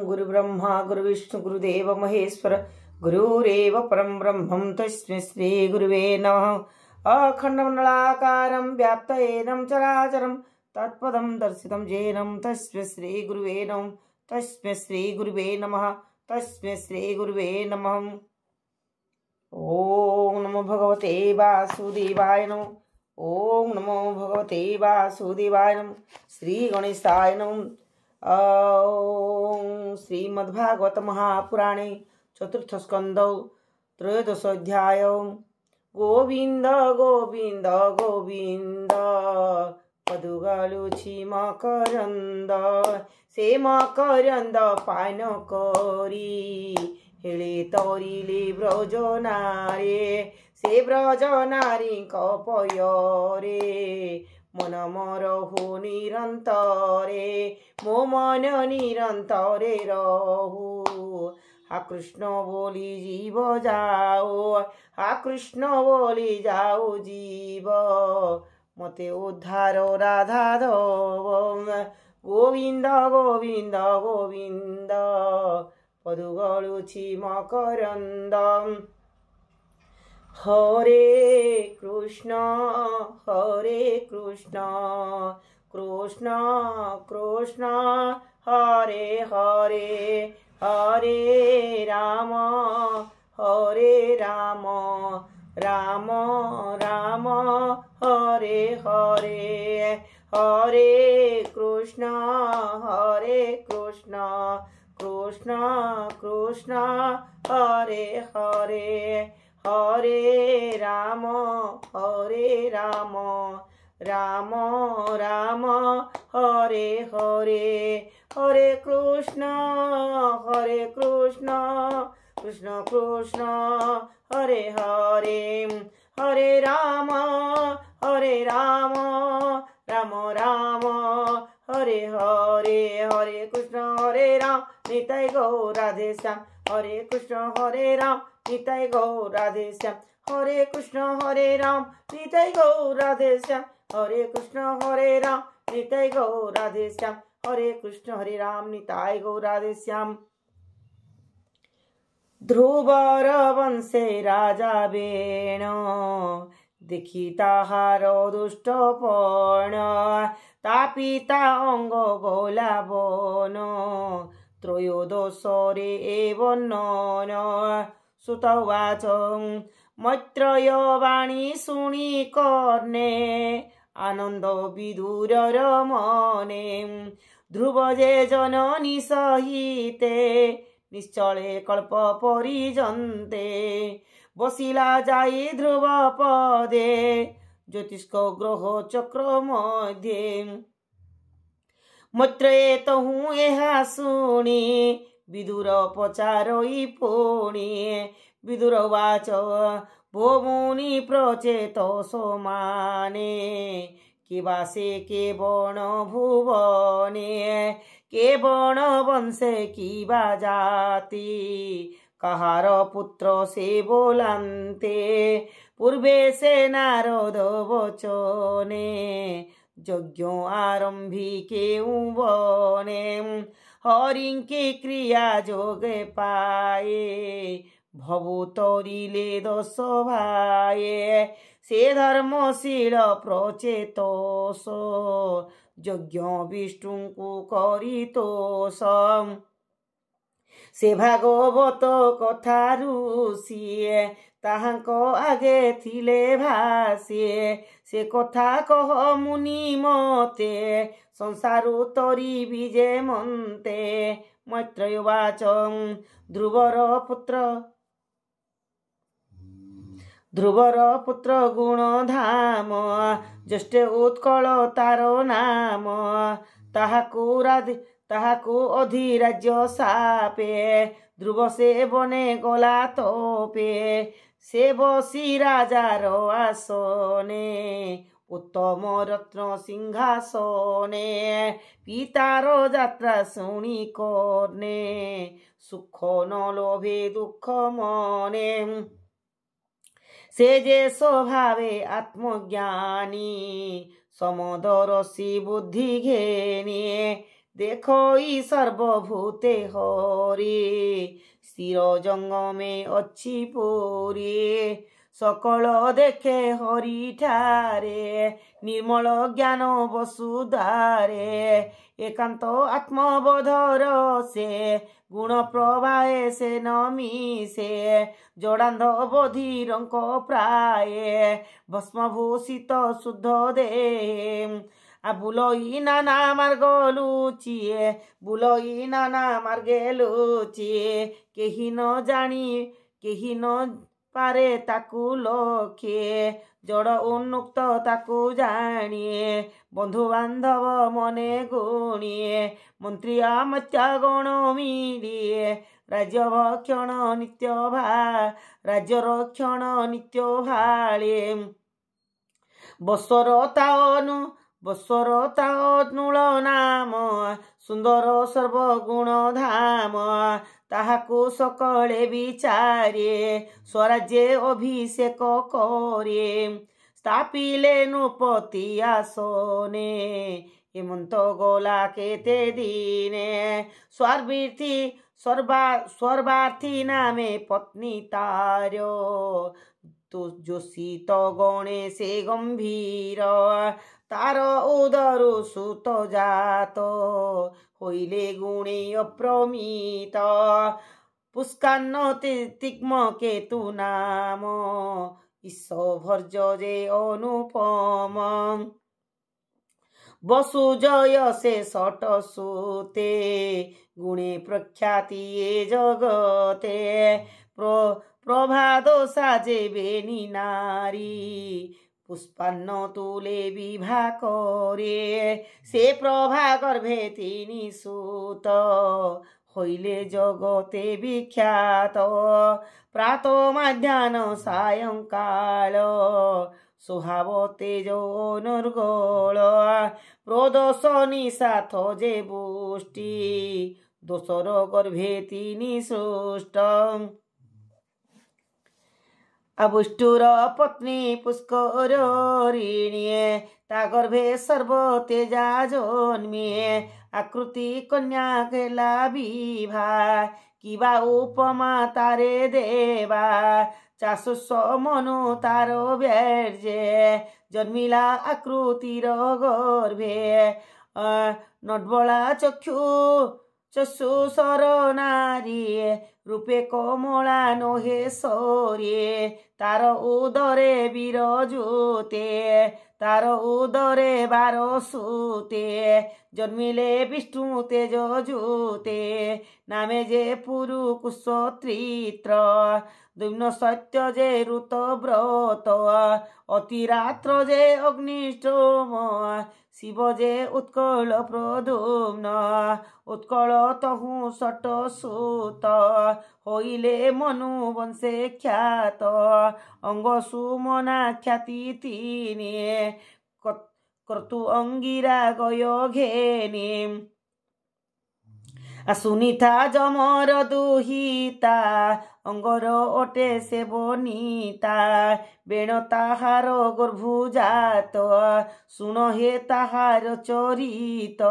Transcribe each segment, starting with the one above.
गुरुब्रह्मा गुरुविष्णु गुरुदेव महेश्वर गुरुरेव परं ब्रह्मं तस्मै श्री गुरुवे नमः। अखण्डमण्डलाकारं व्याप्तयेनं चराचरं तत्पदं दर्शितं येनं तस्मै श्री गुरुवे नमः। तस्मै श्री गुरुवे नमः। तस्मै श्री गुरुवे नमः। ओम नमो भगवते वासुदेवाय नमः। ओम नमो भगवते वासुदेवाय नमः। श्री गणेशाय नमः। ओम श्रीमद्भागवत महापुराणे चतुर्थ स्कंदौ त्रयोदश अध्याय। गोविंद गोविंद गोविंद पदुगालुछि मकरंद से मकरंद पान करी हेले तरिले ब्रजनारे से ब्रजनारी कपयरे मन मोर हो निरंतरे मो मन निरंतरे रहू। हा कृष्ण बोली जीव जाओ हा कृष्ण बोली जाओ जीव मते उद्धार राधा दव। गोविंद गोविंद गोविंद पदुगलुछि मकरंद। हरे कृष्ण कृष्ण कृष्ण हरे हरे हरे राम राम राम हरे हरे हरे कृष्ण कृष्ण कृष्ण हरे हरे हरे राम राम राम हरे हरे हरे कृष्ण कृष्ण कृष्ण हरे हरे हरे राम राम राम हरे हरे हरे कृष्ण हरे राम निताय गौर राधे श्याम। हरे कृष्ण हरे राम निताय गौर राधे श्याम। हरे कृष्ण हरे राम निताय गौर राधे श्याम। हरे कृष्ण हरे राम निताय गौर राधे श्याम। हरे कृष्ण हरे राम निताय गौर राधे श्याम। ध्रुवर वंशे राजा बेण देखी ताहार दुष्टपण तापिता अंग गोला बन त्रयोदशरे एवं सुतवाच मैत्रेय वाणी शुणी कर्णे आनंद विदुरर मने ध्रुव जे जननी सहिते निश्चले कल्प परिजन्ते बसिला जाई ध्रुव पदे ज्योतिष्क ग्रह चक्र मध्ये मैत्रेय तहु एहा शुणी विदुर पचारई पुणी विदुर वाच भो मुनि प्रचेत सोमाने के वासे के बण भुवने के बण वंशे की जाति कहार पुत्र से बोलांते पूर्वे से नारद वचने यज्ञ आरंभी के बने हरिंके क्रिया जोगे पाए भवुतरिले दश भाए से धर्मशील प्रचेतोष यज्ञ विष्णु करितोष से भागवत कथारु सीए ताहांक आगे थिले भासिए से कथा कह मुनि मते संसारु तरी विजे मन्ते। मैत्रेय वाच ध्रुवर पुत्र गुणधाम ज्येष्ठे उत्कल तार नाम ताहाकु अधिराज्य सापे ध्रुव से बने गला तोपे से बसी राजार आसने उत्तम रत्न सिंहासने पितार यात्रा शुणी कर्णे सुख न लोभे दुख मने से जे स्वभावे आत्मज्ञानी समदरसी बुद्धि घेने देखई सर्वभूते हरि स्थिर जंगमे अच्छी पुरी सकल देखे हरि ठारे निर्मल ज्ञान वसुधारे एकांत आत्मबोधर से गुण प्रभाए से नमीसे जोड़ांध बधिरंक प्राये भस्मभूषित शुद्ध दे बुलई नाना मार्ग लुचिए बुलई नाना मार्गे लुचिए केही न जानी केही न पारे ताकू लक्षे जड़ उन्मुक्त ताकू जानिए बंधु बांधव मने गुणिए मंत्री आमत्या गण मिलिए राज्य भक्षण नित्य राज्य रक्षण नित्य भाळे बसरता अनुल नाम सुंदर सर्वगुण धाम ताहाकु सकले विचारे स्वराज्ये अभिषेक करे स्थापिले नृपति आसने हेमंत गला केते दिने स्वर्बार्थी नामे पत्नी तारो जोषित गणे से गंभीर तार उदरु सुत जात होइले गुणे अप्रमित पुष्कान्न तिग्म केतु नाम ईशभर्ज जे अनुपम वसुजय से सट सुते गुणे प्रख्याति ये जगते प्रभादो साजे बेनी नारी पुष्पान्न तुले विभा करे से प्रभा गर्भे तिनी सुत होइले जगते विख्यात प्रातो मध्याह्न सायंकाल स्वभाव तेजो निर्गोल प्रदोष निशाथ जे बुष्टि दोसर गर्भे तिनी सृष्ट अबुष्टुर पत्नी पुष्कर ऋणिये ता गर्भे सर्व तेजा जन्मिये आकृति कन्या केला विभा किबा उपमा तारे देवा चाशुस्व मनु तारो व्यर्जे जन्मिला आकृतिर गर्भे नडबला चक्षु सर नारी रूपे कमला नोहे सौर्ये तार उदरे बिरजुते तार उदरे बारो सुते जन्मिले विष्णु तेज जुते नामे जे पुरु कुशत्रित्र द्विम्न सत्य जे ऋत व्रत अतिरात्र जे अग्निष्टोम शिव जे उत्कल प्रद्युम्न उत्कल तहु सट सुत होइले मनु वंशे ख्यात अंग सुमना ख्याति तिनी क्रतु अंगिरा गय घेनी सुनीता जमर दुहिता अंगर ओटे से बनीता बेण ताहार गर्भुजात सुन हे ताहार चरित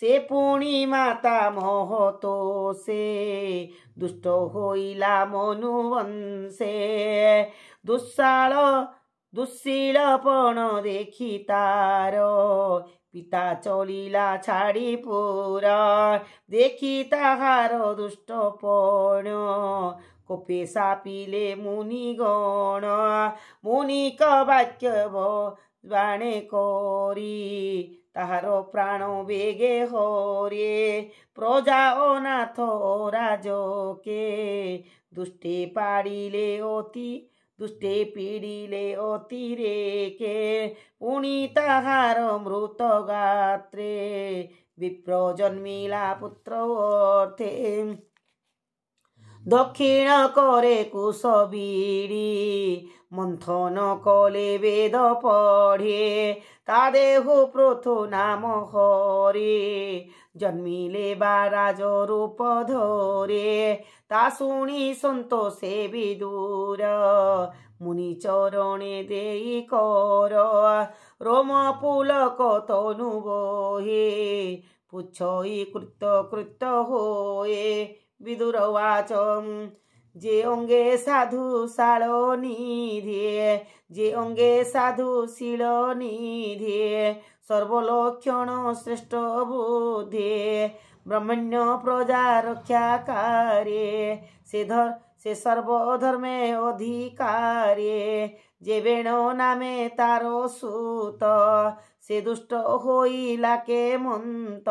से पुणी माता महतो से दुष्ट होइला मनुवंशे दुस्सीलपण देखि तार पिता चलिला छाड़ी पुरा देखि ताहार दुष्टपण कोपे सापिले मुनिगण मुनिक वाक्य बाणे करी ताहार प्राण बेगे हरे प्रजा अनाथ राजके दुष्टे पाड़िले दुष्टे पीड़िले अतिरेके पुणी ताहार मृत गात्रे विप्र जन्मिला पुत्र अर्थे दक्षिण करे कुश बीड़ी मंथन कले वेद पढ़े ता देहु प्रथु नाम हरे जन्मिले बाराज रूप धरे ता शुणी संतोषे विदुर मुनि चरणे देई कर रोम पुलक तनु बहे पुच्छई कृत कृत होए। विदुर उवाच जे अंगे साधु शाल निधे जे अंगे साधु शील निधे सर्वलक्षण श्रेष्ठ बुद्धे ब्रह्मण्य प्रजा रक्षा कार्ये से सर्वधर्मे अधिकार्ये जे बेण नामे तारो सूत से दुष्ट होइला के मन्त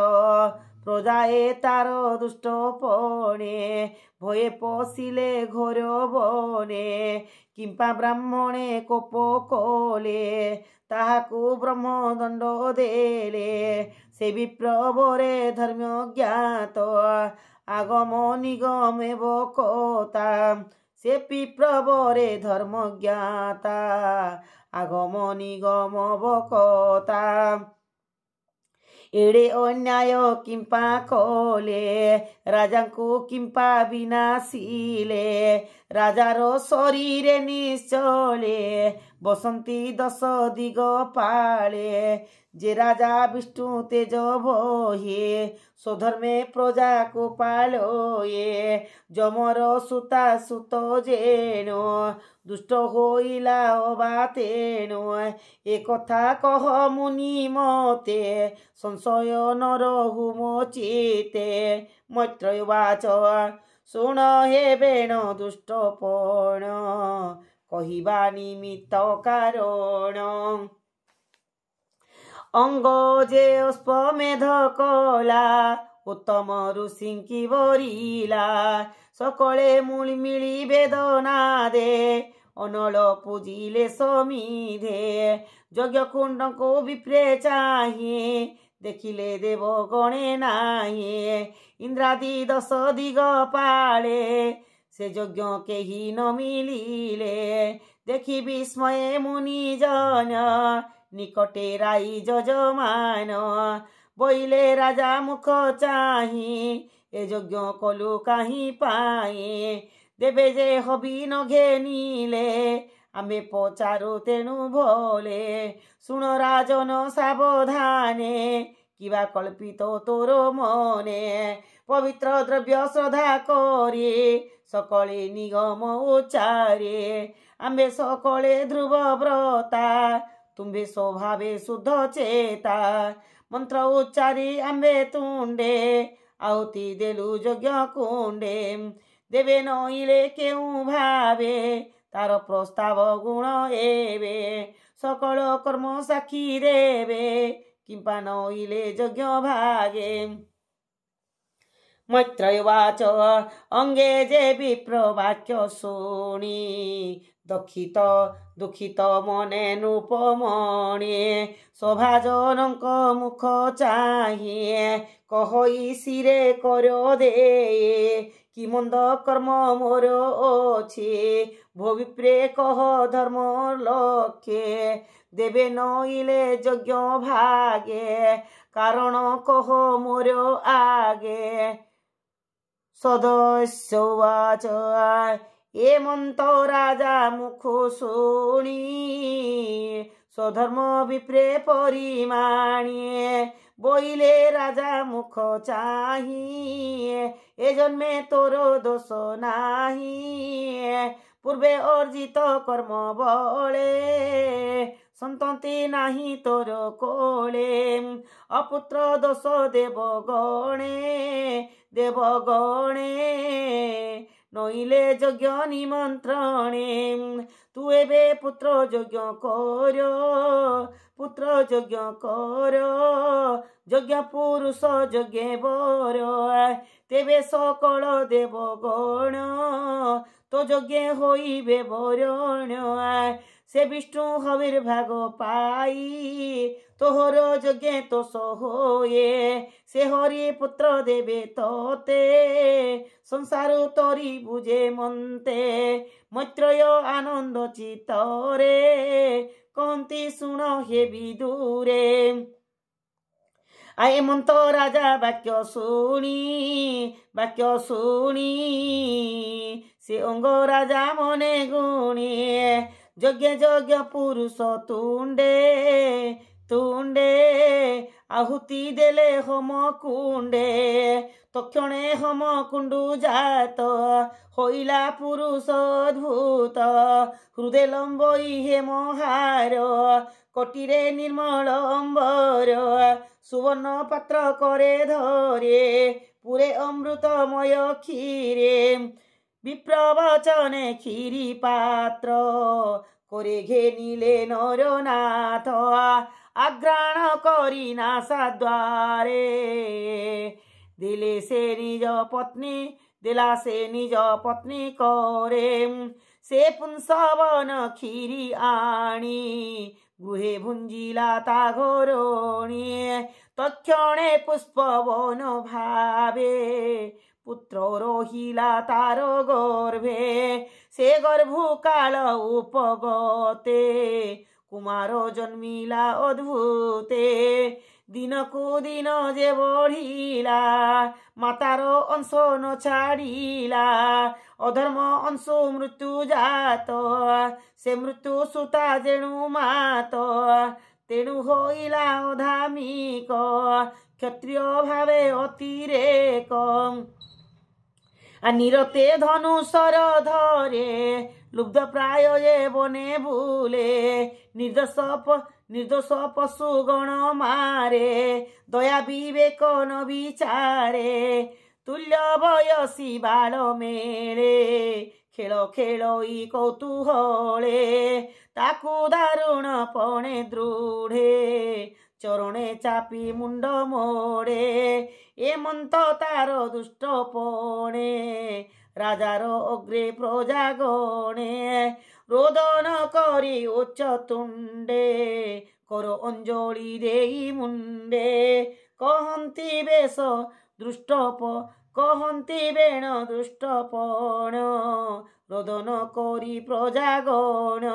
प्रजाए तार दुष्ट पणे भये पशिले घोर बने किंपा ब्राह्मणे कोप कले ताहाकु ब्रह्मदंड देले से विप्रवरे धर्म ज्ञात आगम निगम एवकता से विप्रवरे धर्म ज्ञाता आगम निगम बकता एड़े अन्याय किंपा कले राजा को किंपा विनाशिले राजार शरीरे निश्चले बसंती 10 दिग पाले जे राजा विष्णु तेज बहे स्वधर्मे प्रजा को पालोए जमर सुता सुत जेनो दुष्ट होइला अबातेनो ए कथा कह मुनि मते संशय न रहु मो चिते मैत्रेय उवाच शुण हे बेण दुष्टपण कहिबा निमित्त कारण अंग जे अश्वमेध कला उत्तम ऋषिंकी बरिला सकले मिली वेदना दे अनल पूजिले समिधे यज्ञ कुंड को विप्रे चाहिए देखिले देव गणे नाही इंद्रादि 10 दिग पाले से यज्ञ केही न मिलिले देखि विस्मय मुनि जन निकटे राई जजमान बोइले राजा मुख चाही ए यज्ञ कलु काहीं पाए देवे जे हबी न घेनिले आमे पचारु तेणु भोले शुण राजन सावधाने किबा कल्पित तोर मने पवित्र द्रव्य श्रद्धा करे सकले निगम उच्चारे आम्बे सकले ध्रुव व्रता तुम्बे स्वभावे शुद्ध चेता मंत्र उच्चारी आम्बे तुंडे आहुति देलु यज्ञ कुंडे देवे नइले केउ भावे तार प्रस्ताव गुण एवे सकल कर्म साक्षी देवे किंपा नइले यज्ञ भागे मैत्रेय उवाच अंगे जे विप्र वाक्य शुणी दुखित मने नृपमणे सभाजनक मुख चाहिए कहई सिरे कर दे कि मंद कर्म मोर अछि भो विप्रे कह धर्म लक्ष्ये देवे नइले यज्ञ भागे कारण कह मोर आगे सदस्य उवाच ए मन्त राजा मुख शुणी स्वधर्म विप्रे परिमाणिये बोइले राजा मुख चाहिए ए जन्मे तोर दोष नाही पूर्वे अर्जित कर्म बले संतति नाही तोर कोले अपुत्र दोष देवगणे नइले यज्ञ निमंत्रणे तू एबे पुत्र यज्ञ कर यज्ञ पुरुष यज्ञ बर तेबे सकल देवगण तो यज्ञ होइबे बरण से विष्णु हविर भाग पाई तोहर यज्ञ तोष होए से हरि पुत्र देवे तोते संसार तोरी बुझे मन्ते मैत्रेय आनंद चित्तरे कहन्ति शुण हे विदुरे आए मन्त राजा वाक्य शुणी से अंग राजा मने गुणी यज्ञ पुरुष तुंडे ତୁଣ୍ଡେ ଆହୁତି ଦେଲେ ହୋମ କୁଣ୍ଡେ ତକ୍ଷଣେ ହୋମ କୁଣ୍ଡୁ ଜାତ ହୋଇଲା ପୁରୁଷ ଅଦ୍ଭୁତ ହୃଦେ ଲମ୍ବଇ ହେମହାର କଟିରେ ନିର୍ମଳ ଅମ୍ବର ସୁବର୍ଣ୍ଣ ପାତ୍ର করে ধরে পুরে অমৃতময় ক্ষীরে বিপ্রবচনে ক্ষীরি পাত্র করে ঘেনিলে নরনাথ আগ্রাণ করি নাসাদ্বারে দিলে সে নিজ পত্নী দিলা সে নিজ পত্নী করে সে পুংসবন ক্ষীরি আনি গৃহে ভুঞ্জিলা তা ঘরণী তক্ষণে পুষ্পবন ভাবে পুত্র রহিলা তার গর্ভে সে গর্ভু কাল উপগতে কুমার জন্মিলা অদ্ভুতে দিনকু দিন যে বঢ়িলা মাতার অংশ ন ছাড়িলা অধর্ম অংশ মৃত্যু জাত সে মৃত্যু সুতা যেণু মাত তেণু হইলা অধামিক ক্ষত্রিয় ভাবে অতিরেক নিরতে ধনুষর ধরে লুব্ধ প্রায় যে বনে ভুলে निर्दोष पशु गण मारे दया विवेक न विचारे तुल्य बयसी बाल मेले खेल खेलई कौतूहले ताकू दारुण पणे दृढ़े चरणे चापी मुंड मोड़े एमंत तार दुष्ट पणे राजार अग्रे प्रजागणे रोदन करी उच्च तुंडे करो अंजलि देई मुंडे कहंती बेश दृष्टप कहंती बेण दृष्टपण रोदन करी प्रजागण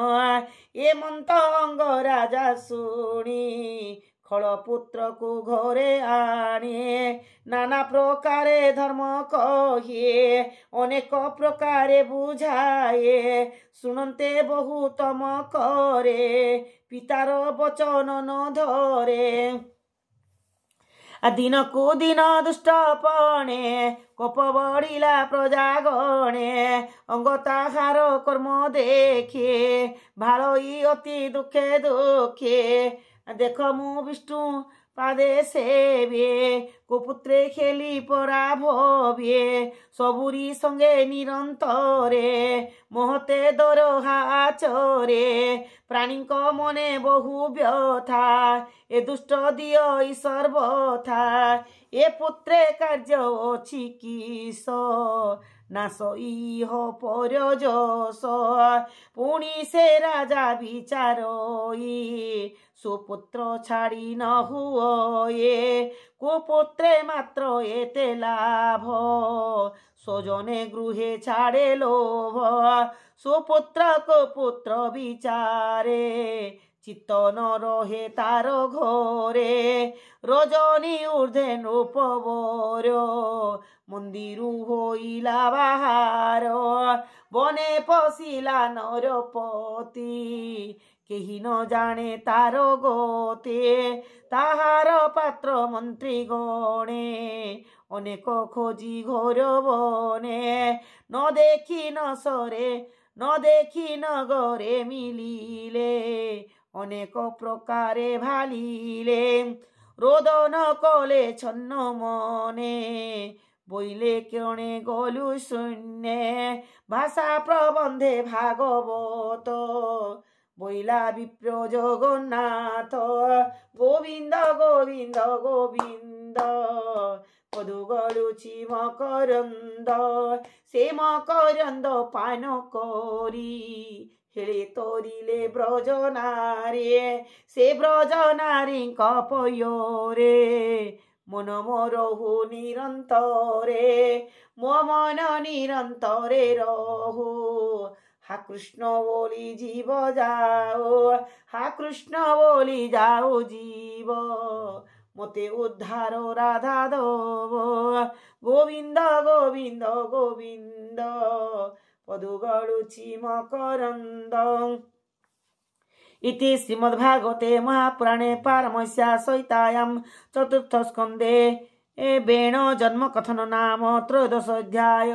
एमंत अंग राजा शुणी खलपुत्र को घरे आणे नाना प्रकारे धर्म कहिए अनेक प्रकारे बुझाए शुणते बहुतम करे पितार वचन न धरे दिन को दिन दुष्टपणे कोप बढ़िला प्रजागणे अंग ताहार कर्म देखे भालई अति दुखे दुखे देख मु विष्णु पादे सेवे कुपुत्रे खेली परा भोवे सबुरी संगे निरंतरे मोहते दरहा चरे प्राणी मने बहु व्यथा ए दुष्ट दिय सर्वथा ए पुत्रे कार्य अछि किस नाश इह परजस पुणी से राजा विचारोई सुपुत्र छाड़ी न हुए कुपुत्रे मात्र एते लाभ स्वजने गृहे छाड़े लोभ सुपुत्र कुपुत्र विचारे चित्त न रहे तार घरे रजनी ऊर्ध्वे नृपवर मंदिरु होइला बाहार बने पशिला नरपति केही न जाने तार गोते ताहार पात्र मंत्री गणे अनेक खोजी घोर बने न देखी न सरे न देखी न गरे मिलिले अनेक प्रकारे भालिले रोदन कले छन्न मने বইলে কেণে গলু শূন্য ভাষা প্রবন্ধে ভাগবত বইলা বিপ্র জগন্নাথ গোবিন্দ গোবিন্দ গোবিন্দ পদু গলুছি মকরন্দ সে মকরন্দ পান করি হেলে তরিলে ব্রজনারে সে ব্রজনারী কপয়োরে मन मोरहु निरंतरे मो मन निरंतरे रहु हा कृष्ण बोली जीव जाओ हा कृष्ण बोली जाओ जीव मते उद्धार राधा दव गोविंद गोविंद गोविंद पदु गलुची मकरंद इति श्रीमद्भागवते महापुराणे पारमहंस्यां संहितायां चतुर्थस्कन्धे वेणो जन्म कथन नाम त्रयोदशोऽध्याय।